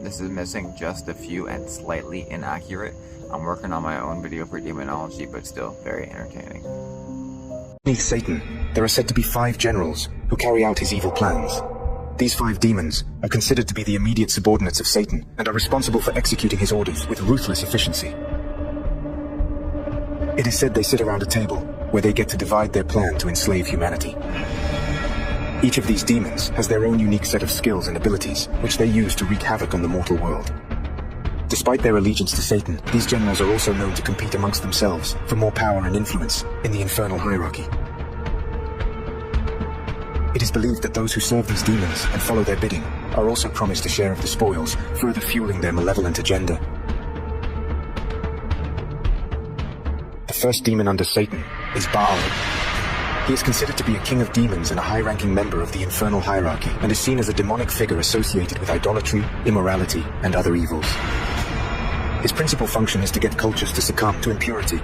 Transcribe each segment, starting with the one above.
this is missing just a few and slightly inaccurate. I'm working on my own video for demonology, but still very entertaining. Beneath Satan, there are said to be 5 generals who carry out his evil plans. These 5 demons are considered to be the immediate subordinates of Satan and are responsible for executing his orders with ruthless efficiency. It is said they sit around a table where they get to divide their plan to enslave humanity. Each of these demons has their own unique set of skills and abilities, which they use to wreak havoc on the mortal world. Despite their allegiance to Satan, these generals are also known to compete amongst themselves for more power and influence in the infernal hierarchy. It is believed that those who serve these demons and follow their bidding are also promised a share of the spoils, further fueling their malevolent agenda. The first demon under Satan is Baal. He is considered to be a king of demons and a high-ranking member of the infernal hierarchy, and is seen as a demonic figure associated with idolatry, immorality, and other evils. His principal function is to get cultures to succumb to impurity.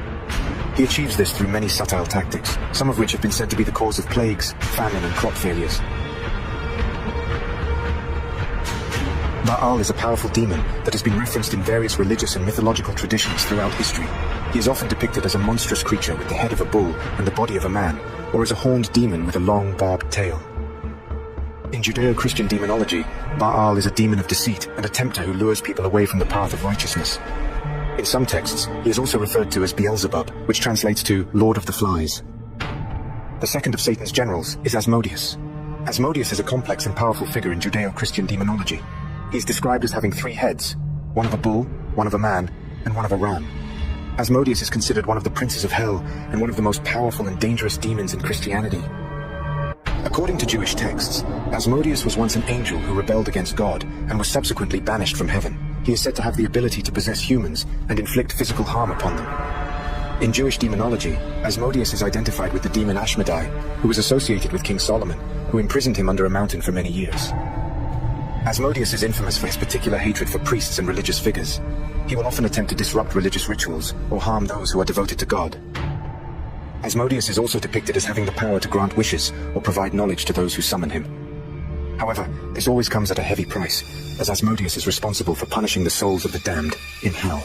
He achieves this through many subtle tactics, some of which have been said to be the cause of plagues, famine, and crop failures. Baal is a powerful demon that has been referenced in various religious and mythological traditions throughout history. He is often depicted as a monstrous creature with the head of a bull and the body of a man, or as a horned demon with a long, barbed tail. In Judeo-Christian demonology, Baal is a demon of deceit and a tempter who lures people away from the path of righteousness. In some texts, he is also referred to as Beelzebub, which translates to Lord of the Flies. The second of Satan's generals is Asmodeus. Asmodeus is a complex and powerful figure in Judeo-Christian demonology. He is described as having 3 heads, one of a bull, one of a man, and one of a ram. Asmodeus is considered one of the princes of hell and one of the most powerful and dangerous demons in Christianity. According to Jewish texts, Asmodeus was once an angel who rebelled against God and was subsequently banished from heaven. He is said to have the ability to possess humans and inflict physical harm upon them. In Jewish demonology, Asmodeus is identified with the demon Ashmedai, who was associated with King Solomon, who imprisoned him under a mountain for many years. Asmodeus is infamous for his particular hatred for priests and religious figures. He will often attempt to disrupt religious rituals or harm those who are devoted to God. Asmodeus is also depicted as having the power to grant wishes or provide knowledge to those who summon him. However, this always comes at a heavy price, as Asmodeus is responsible for punishing the souls of the damned in hell.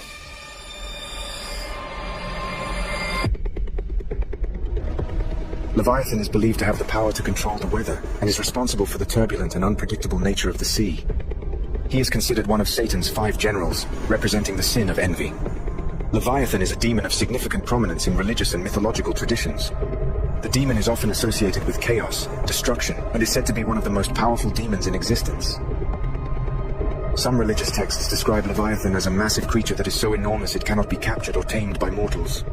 Leviathan is believed to have the power to control the weather and is responsible for the turbulent and unpredictable nature of the sea. He is considered one of Satan's 5 generals, representing the sin of envy. Leviathan is a demon of significant prominence in religious and mythological traditions. The demon is often associated with chaos, destruction, and is said to be one of the most powerful demons in existence. Some religious texts describe Leviathan as a massive creature that is so enormous it cannot be captured or tamed by mortals.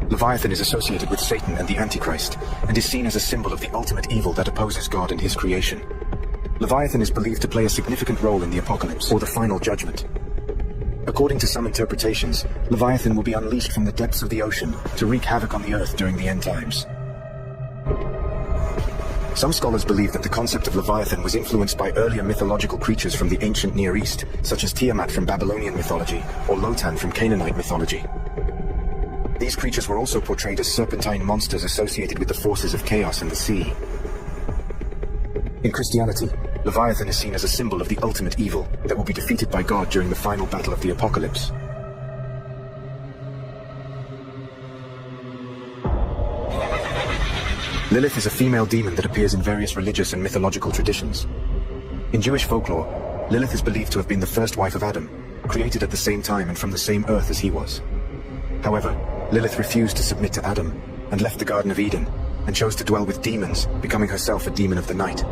Leviathan is associated with Satan and the Antichrist, and is seen as a symbol of the ultimate evil that opposes God and his creation. Leviathan is believed to play a significant role in the apocalypse, or the final judgment. According to some interpretations, Leviathan will be unleashed from the depths of the ocean to wreak havoc on the earth during the end times. Some scholars believe that the concept of Leviathan was influenced by earlier mythological creatures from the ancient Near East, such as Tiamat from Babylonian mythology, or Lotan from Canaanite mythology. These creatures were also portrayed as serpentine monsters associated with the forces of chaos and the sea. In Christianity, Leviathan is seen as a symbol of the ultimate evil that will be defeated by God during the final battle of the apocalypse. Lilith is a female demon that appears in various religious and mythological traditions. In Jewish folklore, Lilith is believed to have been the first wife of Adam, created at the same time and from the same earth as he was. However, Lilith refused to submit to Adam and left the Garden of Eden and chose to dwell with demons, becoming herself a demon of the night.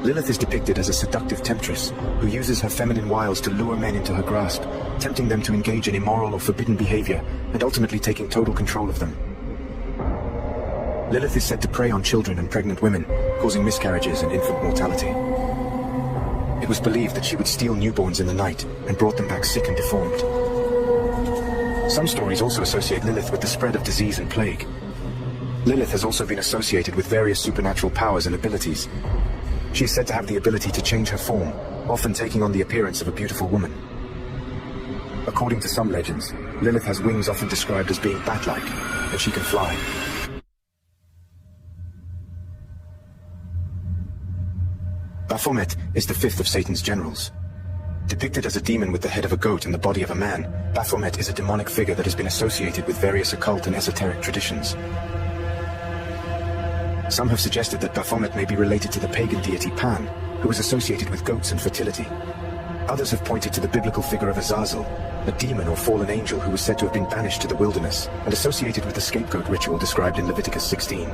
Lilith is depicted as a seductive temptress who uses her feminine wiles to lure men into her grasp, tempting them to engage in immoral or forbidden behavior and ultimately taking total control of them. Lilith is said to prey on children and pregnant women, causing miscarriages and infant mortality. It was believed that she would steal newborns in the night and brought them back sick and deformed. Some stories also associate Lilith with the spread of disease and plague. Lilith has also been associated with various supernatural powers and abilities. She is said to have the ability to change her form, often taking on the appearance of a beautiful woman. According to some legends, Lilith has wings often described as being bat-like, and she can fly. Baphomet is the fifth of Satan's generals. Depicted as a demon with the head of a goat and the body of a man, Baphomet is a demonic figure that has been associated with various occult and esoteric traditions. Some have suggested that Baphomet may be related to the pagan deity Pan, who was associated with goats and fertility. Others have pointed to the biblical figure of Azazel, a demon or fallen angel who was said to have been banished to the wilderness and associated with the scapegoat ritual described in Leviticus 16.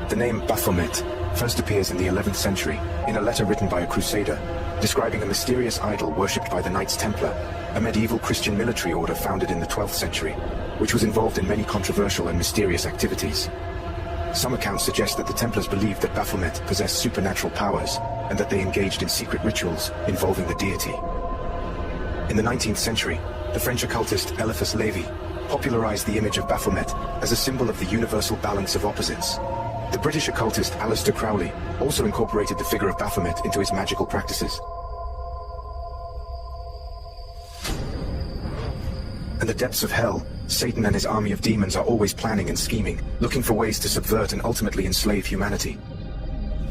The name Baphomet first appears in the 11th century in a letter written by a crusader, describing a mysterious idol worshipped by the Knights Templar, a medieval Christian military order founded in the 12th century, which was involved in many controversial and mysterious activities. Some accounts suggest that the Templars believed that Baphomet possessed supernatural powers, and that they engaged in secret rituals involving the deity. In the 19th century, the French occultist Eliphas Lévy popularized the image of Baphomet as a symbol of the universal balance of opposites. The British occultist Aleister Crowley also incorporated the figure of Baphomet into his magical practices. In the depths of hell, Satan and his army of demons are always planning and scheming, looking for ways to subvert and ultimately enslave humanity.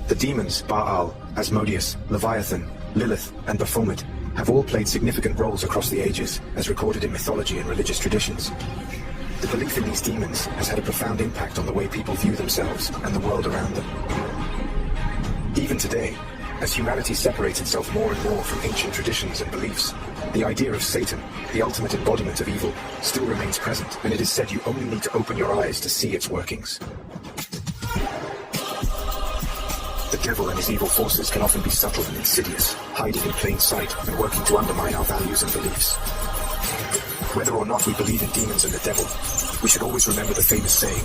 The demons, Baal, Asmodeus, Leviathan, Lilith, and Baphomet, have all played significant roles across the ages, as recorded in mythology and religious traditions. The belief in these demons has had a profound impact on the way people view themselves and the world around them. Even today, as humanity separates itself more and more from ancient traditions and beliefs, the idea of Satan, the ultimate embodiment of evil, still remains present, and it is said you only need to open your eyes to see its workings. The devil and his evil forces can often be subtle and insidious, hiding in plain sight and working to undermine our values and beliefs. Whether or not we believe in demons and the devil, we should always remember the famous saying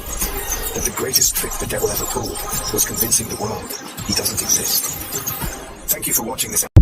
that the greatest trick the devil ever pulled was convincing the world he doesn't exist. Thank you for watching this episode.